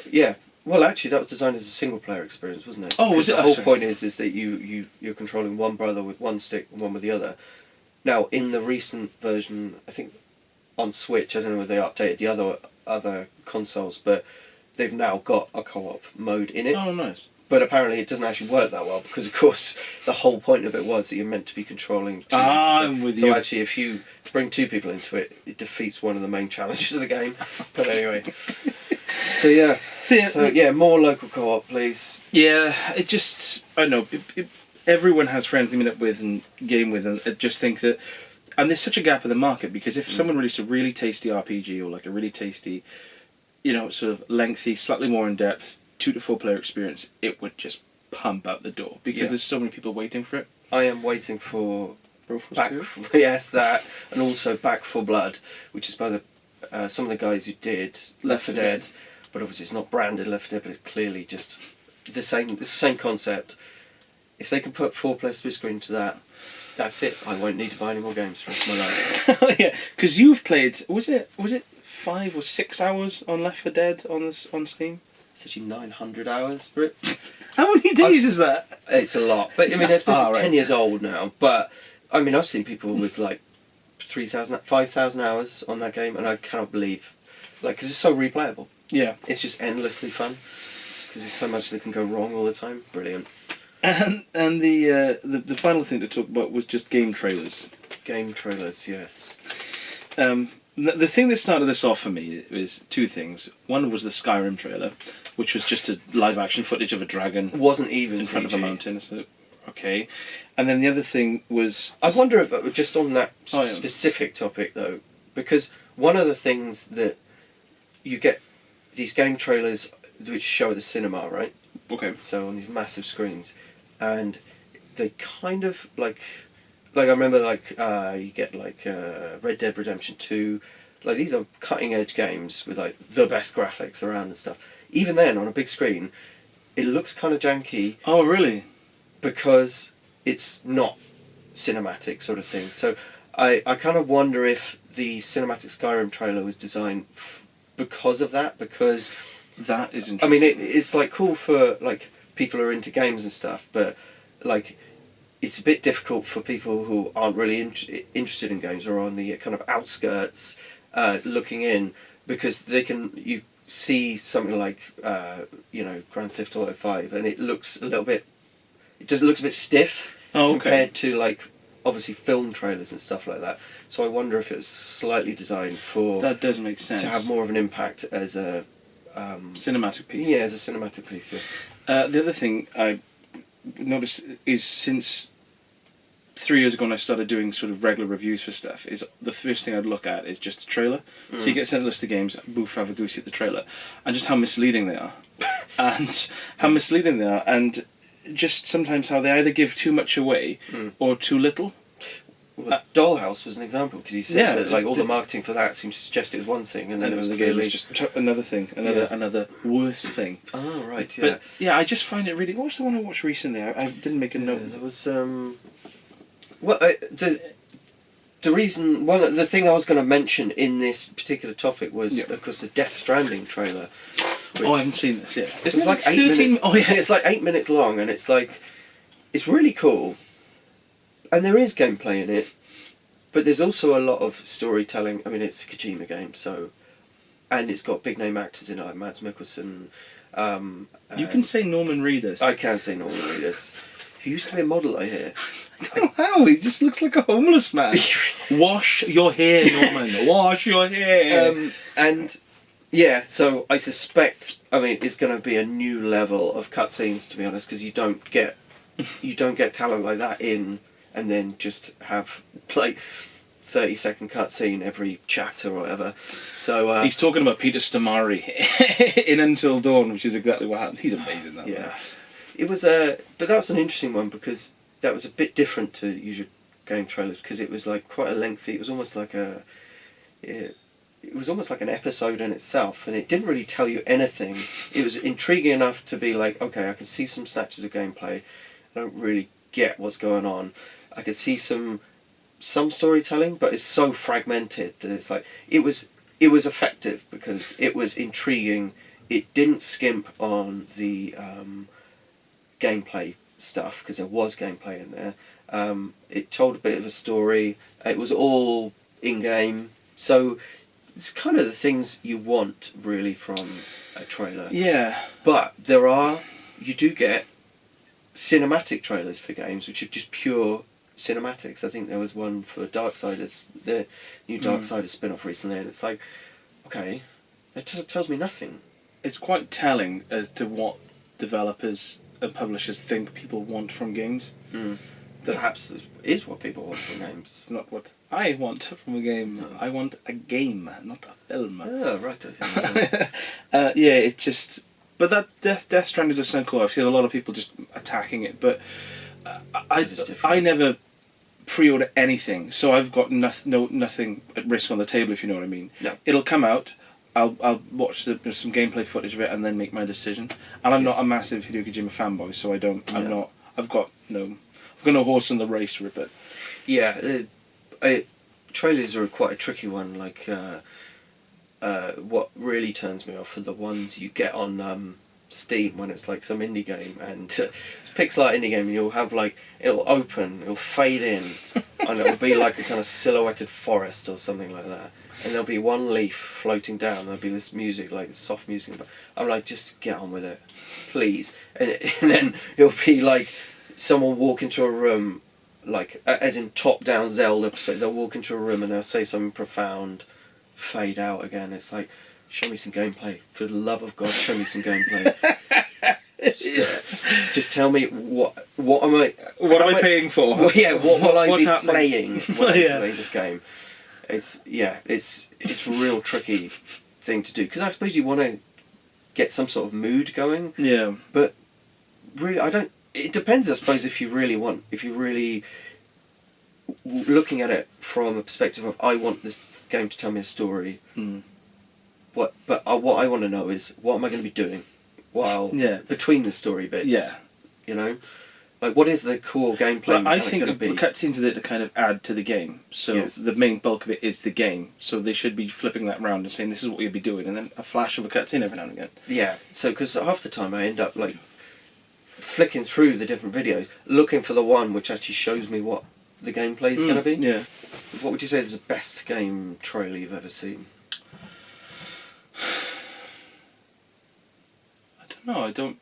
Yeah. Well, actually, that was designed as a single-player experience, wasn't it? Oh, was it? The whole point is that you're controlling one brother with one stick and one with the other. Now, in the recent version, I think on Switch, I don't know whether they updated the other consoles, but they've now got a co-op mode in it. Oh, nice. But apparently it doesn't actually work that well because, of course, the whole point of it was that you're meant to be controlling 2. I'm with you. So actually, if you bring 2 people into it, it defeats one of the main challenges of the game. But anyway. So yeah, more local co-op, please. Yeah, it just... I don't know. Everyone has friends they meet up with and game with, and I just think that... And there's such a gap in the market because if someone released a really tasty RPG or like a really tasty, sort of lengthy, slightly more in-depth, 2 to 4 player experience, it would just pump out the door because there's so many people waiting for it. I am waiting for Back 2? Yes, that, and also Back 4 Blood, which is by some of the guys who did Left 4 Dead, but obviously it's not branded Left 4 Dead, but it's clearly just the same. It's the same concept. If they can put 4 player split screen to that, that's it. I won't need to buy any more games for the rest of my life. Yeah, because you've played. Was it 5 or 6 hours on Left 4 Dead on Steam? It's actually 900 hours, Britt. How many days is that? It's a lot. But I mean, it's right. 10 years old now. But I mean, I've seen people with like 3,000, 5,000 hours on that game, and I cannot believe, because it's so replayable. Yeah. It's just endlessly fun. Because there's so much that can go wrong all the time. Brilliant. And the final thing to talk about was just game trailers. Game trailers, yes. The thing that started this off for me is 2 things. One was the Skyrim trailer, which was just a live-action footage of a dragon. Wasn't even in front CG. of a mountain. So, okay. And then the other thing was... I wonder if, just on that specific topic, though, because one of the things that you get these game trailers which show at the cinema, right? Okay. So on these massive screens, and they kind of like I remember you get Red Dead Redemption 2, these are cutting edge games with the best graphics around and stuff. Even then, on a big screen, it looks kind of janky. Oh, really? Because it's not cinematic sort of thing. So I kind of wonder if the cinematic Skyrim trailer was designed because of that, because... That is interesting. I mean, it's cool for people who are into games and stuff, but it's a bit difficult for people who aren't really interested in games or on the kind of outskirts looking in, because you see something like Grand Theft Auto 5 and it looks a bit stiff compared to obviously film trailers and stuff like that. So I wonder if it was slightly designed for... That does make sense. To have more of an impact as a... cinematic piece. Yeah, as a cinematic piece, yeah. The other thing I noticed is since 3 years ago when I started doing sort of regular reviews for stuff, is the first thing I'd look at is just a trailer. So you get sent a list of games, boof, have a goosey at the trailer, and just how misleading they are. And just sometimes how they either give too much away or too little. Well, Dollhouse was an example, because he said that all the marketing for that seems to suggest it was one thing, and then it was clearly just another thing, another worse thing. Oh, right, yeah. But yeah, I just find it really... What was the one I watched recently? I didn't make a note. There was... the thing I was going to mention in this particular topic was, of course, the Death Stranding trailer. I haven't seen this yet. It's like 8 minutes. Oh yeah, it's 8 minutes long, and it's really cool. And there is gameplay in it, but there's also a lot of storytelling. I mean, it's a Kojima game, and it's got big name actors in it, like Mads Mikkelsen. You can say Norman Reedus. I can say Norman Reedus. He used to be a model, I hear. I don't know how, he just looks like a homeless man. Wash your hair, Norman. Wash your hair. And Yeah, so I suspect, I mean, it's going to be a new level of cutscenes, to be honest, because you don't get talent like that in, and then just have like 30-second cutscene every chapter or whatever. So he's talking about Peter Stormare in Until Dawn, which is exactly what happens. He's amazing. That yeah, it was but that was an interesting one because that was a bit different to usual game trailers because it was like quite a lengthy. It was almost like it was almost like an episode in itself, and it didn't really tell you anything. It was intriguing enough to be like, okay, I can see some snatches of gameplay. I don't really get what's going on. I could see some storytelling, but it's so fragmented that it's like it was effective because it was intriguing. It didn't skimp on the gameplay stuff because there was gameplay in there. It told a bit of a story. It was all in-game, so it's kind of the things you want really from a trailer. Yeah. But you do get cinematic trailers for games, which are just pure cinematics. I think there was one for Darksiders, the new Darksiders spin-off recently, and it's like, okay, it just tells me nothing. It's quite telling as to what developers and publishers think people want from games. That perhaps is what people want from games. Not what I want from a game. No. I want a game, not a film. Oh, right. Yeah, it just... But that Death Stranding does sound cool. I've seen a lot of people just attacking it, but I never pre-order anything, so I've got nothing at risk on the table, if you know what I mean. No. It'll come out, I'll watch some gameplay footage of it and then make my decision. And I'm not a massive Hideo Kojima fanboy, so I've got no horse in the race, Rupert. Yeah, trailers are quite a tricky one. Like, what really turns me off are the ones you get on Steam when it's like some indie game, and it's a pixel art indie game, and you'll have like, it'll open, it'll fade in, and it'll be like a kind of silhouetted forest or something like that. And there'll be one leaf floating down, there'll be this music, like soft music. I'm like, just get on with it, please. And then it'll be like, someone walk into a room, like as in top-down Zelda perspective. They'll walk into a room and they'll say something profound, fade out again. It's like, show me some gameplay, for the love of God, show me some gameplay. Just tell me what am I paying for? Well, yeah, what will I be happening? playing when I play this game? It's a real tricky thing to do because I suppose you want to get some sort of mood going. Yeah, but really, I don't. It depends, I suppose, if you really looking at it from a perspective of I want this game to tell me a story. What I want to know is what am I going to be doing while between the story bits. Yeah, you know, like what is the core gameplay? Well, I think the cutscenes are there to kind of add to the game. So the main bulk of it is the game. So they should be flipping that around and saying this is what you'll be doing, and then a flash of a cutscene every now and again. Yeah. So because half the time I end up like flicking through the different videos, looking for the one which actually shows me what the gameplay is going to be. Yeah. What would you say is the best game trailer you've ever seen? I don't.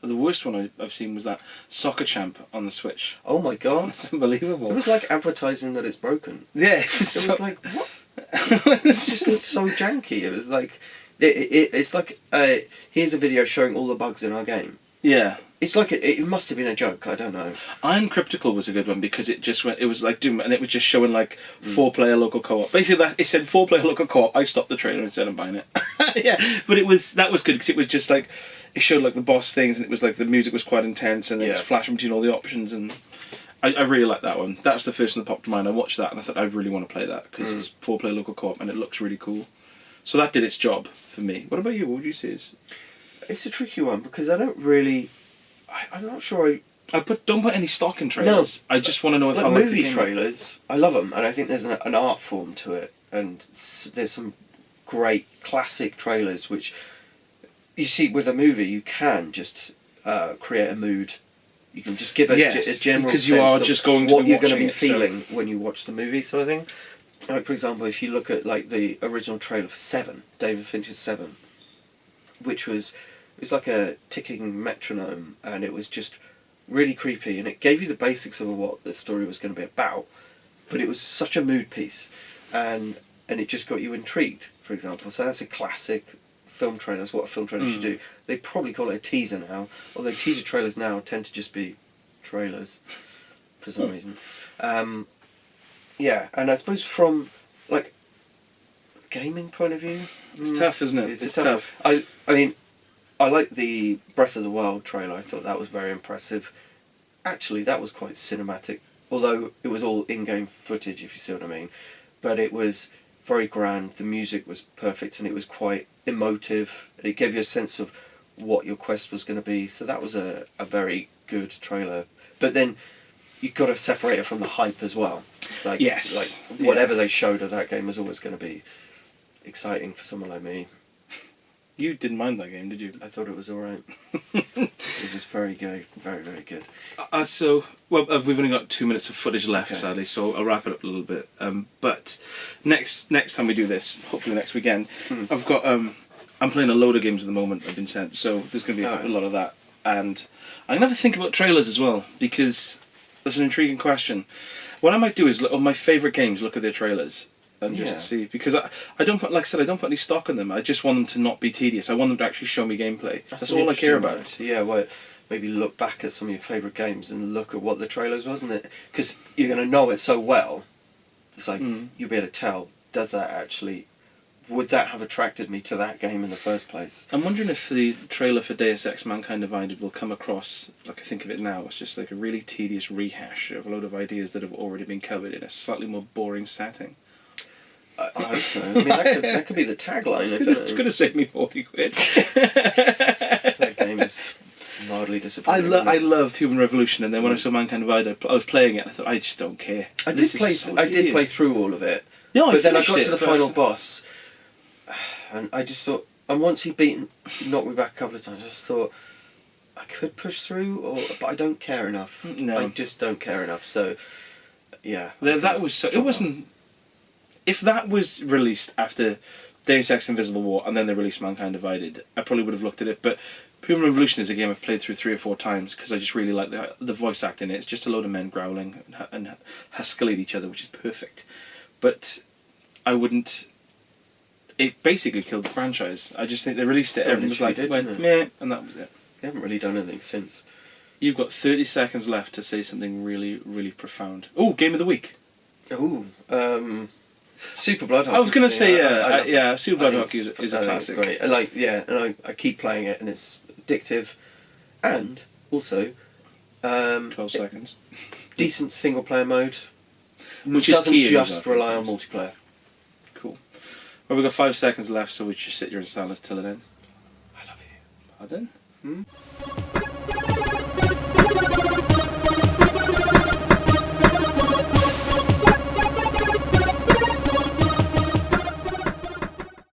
The worst one I've seen was that Soccer Champ on the Switch. Oh my god. It's unbelievable. It was like advertising that it's broken. Yeah. It was like, what? It just looked so janky. It was like... It's like, here's a video showing all the bugs in our game. Yeah. It's like, it must have been a joke, I don't know. Iron Cryptical was a good one because it was like Doom, and it was just showing like 4-player local co-op. Basically, it said 4-player local co-op. I stopped the trailer and said I'm buying it. Yeah, but that was good because it was just like, it showed like the boss things, and it was like the music was quite intense, and it was flashing between all the options, and I really liked that one. That was the first one that popped to mind. I watched that and I thought I really want to play that because it's 4-player local co-op and it looks really cool. So that did its job for me. What about you? What would you say is? It's a tricky one because I don't really... I'm not sure don't put any stock in trailers. No, I just want to know if I like movie the trailers. I love them, and I think there's an art form to it, and there's some great classic trailers which you see with a movie. You can just create a mood. You can just give a general because sense you are just going to what be you're going to be watching feeling when you watch the movie, sort of thing. Like for example, if you look at like the original trailer for Seven, David Fincher's Seven, which was. It was like a ticking metronome, and it was just really creepy, and it gave you the basics of what the story was going to be about, but it was such a mood piece, and and it just got you intrigued, for example. So that's a classic film trailer. That's what a film trailer should do. They probably call it a teaser now, although teaser trailers now tend to just be trailers for some reason. Yeah, and I suppose from like gaming point of view, It's tough, isn't it? It's tough. I mean, I like the Breath of the Wild trailer. I thought that was very impressive. Actually, that was quite cinematic, although it was all in-game footage, if you see what I mean. But it was very grand. The music was perfect, and it was quite emotive. It gave you a sense of what your quest was going to be. So that was a very good trailer. But then you've got to separate it from the hype as well. Like, yes. Like whatever they showed of that game was always going to be exciting for someone like me. You didn't mind that game, did you? I thought it was alright. It was very good. Very, very good. We've only got 2 minutes of footage left, sadly, so I'll wrap it up a little bit. But next time we do this, hopefully next weekend, I've got I'm playing a load of games at the moment I've been sent, so there's going to be a lot of that. And I'm going to think about trailers as well, because that's an intriguing question. What I might do is look on my favourite games, look at their trailers. And just see, because I don't put, like I said, I don't put any stock in them. I just want them to not be tedious. I want them to actually show me gameplay. That's all I care about. Yeah, well, maybe look back at some of your favourite games and look at what the trailers wasn't it? Because you're going to know it so well. It's like you'll be able to tell. Would that have attracted me to that game in the first place? I'm wondering if the trailer for Deus Ex: Mankind Divided will come across, like I think of it now, it's just like a really tedious rehash of a load of ideas that have already been covered in a slightly more boring setting. I hope so. I mean, that could be the tagline. It's going to save me 40 quid. That game is mildly disappointing. I loved Human Revolution, and then when I saw Mankind Divided, I was playing it, and I thought, I just don't care. I did play through all of it. Yeah, but then I got to the final boss, and I just thought, and once he knocked me back a couple of times, I just thought, I could push through, but I don't care enough. No. I just don't care enough, so, yeah. That was so... It wasn't... If that was released after Deus Ex Invisible War and then they released Mankind Divided, I probably would have looked at it. But Human Revolution is a game I've played through 3 or 4 times because I just really like the voice acting in it. It's just a load of men growling and huskily at each other, which is perfect. But I wouldn't... It basically killed the franchise. I just think they released it, everyone was like, meh, and that was it. They haven't really done anything since. You've got 30 seconds left to say something really, really profound. Oh, Game of the Week. Ooh, Super Blood Hockey. I was going to say, Super Blood Hockey is a classic. It's great. And I keep playing it, and it's addictive, and also 12 seconds. Decent single player mode, which doesn't is just rely on multiplayer. Cool. Well, we've got 5 seconds left, so we should sit here in silence till it ends. I love you. Pardon?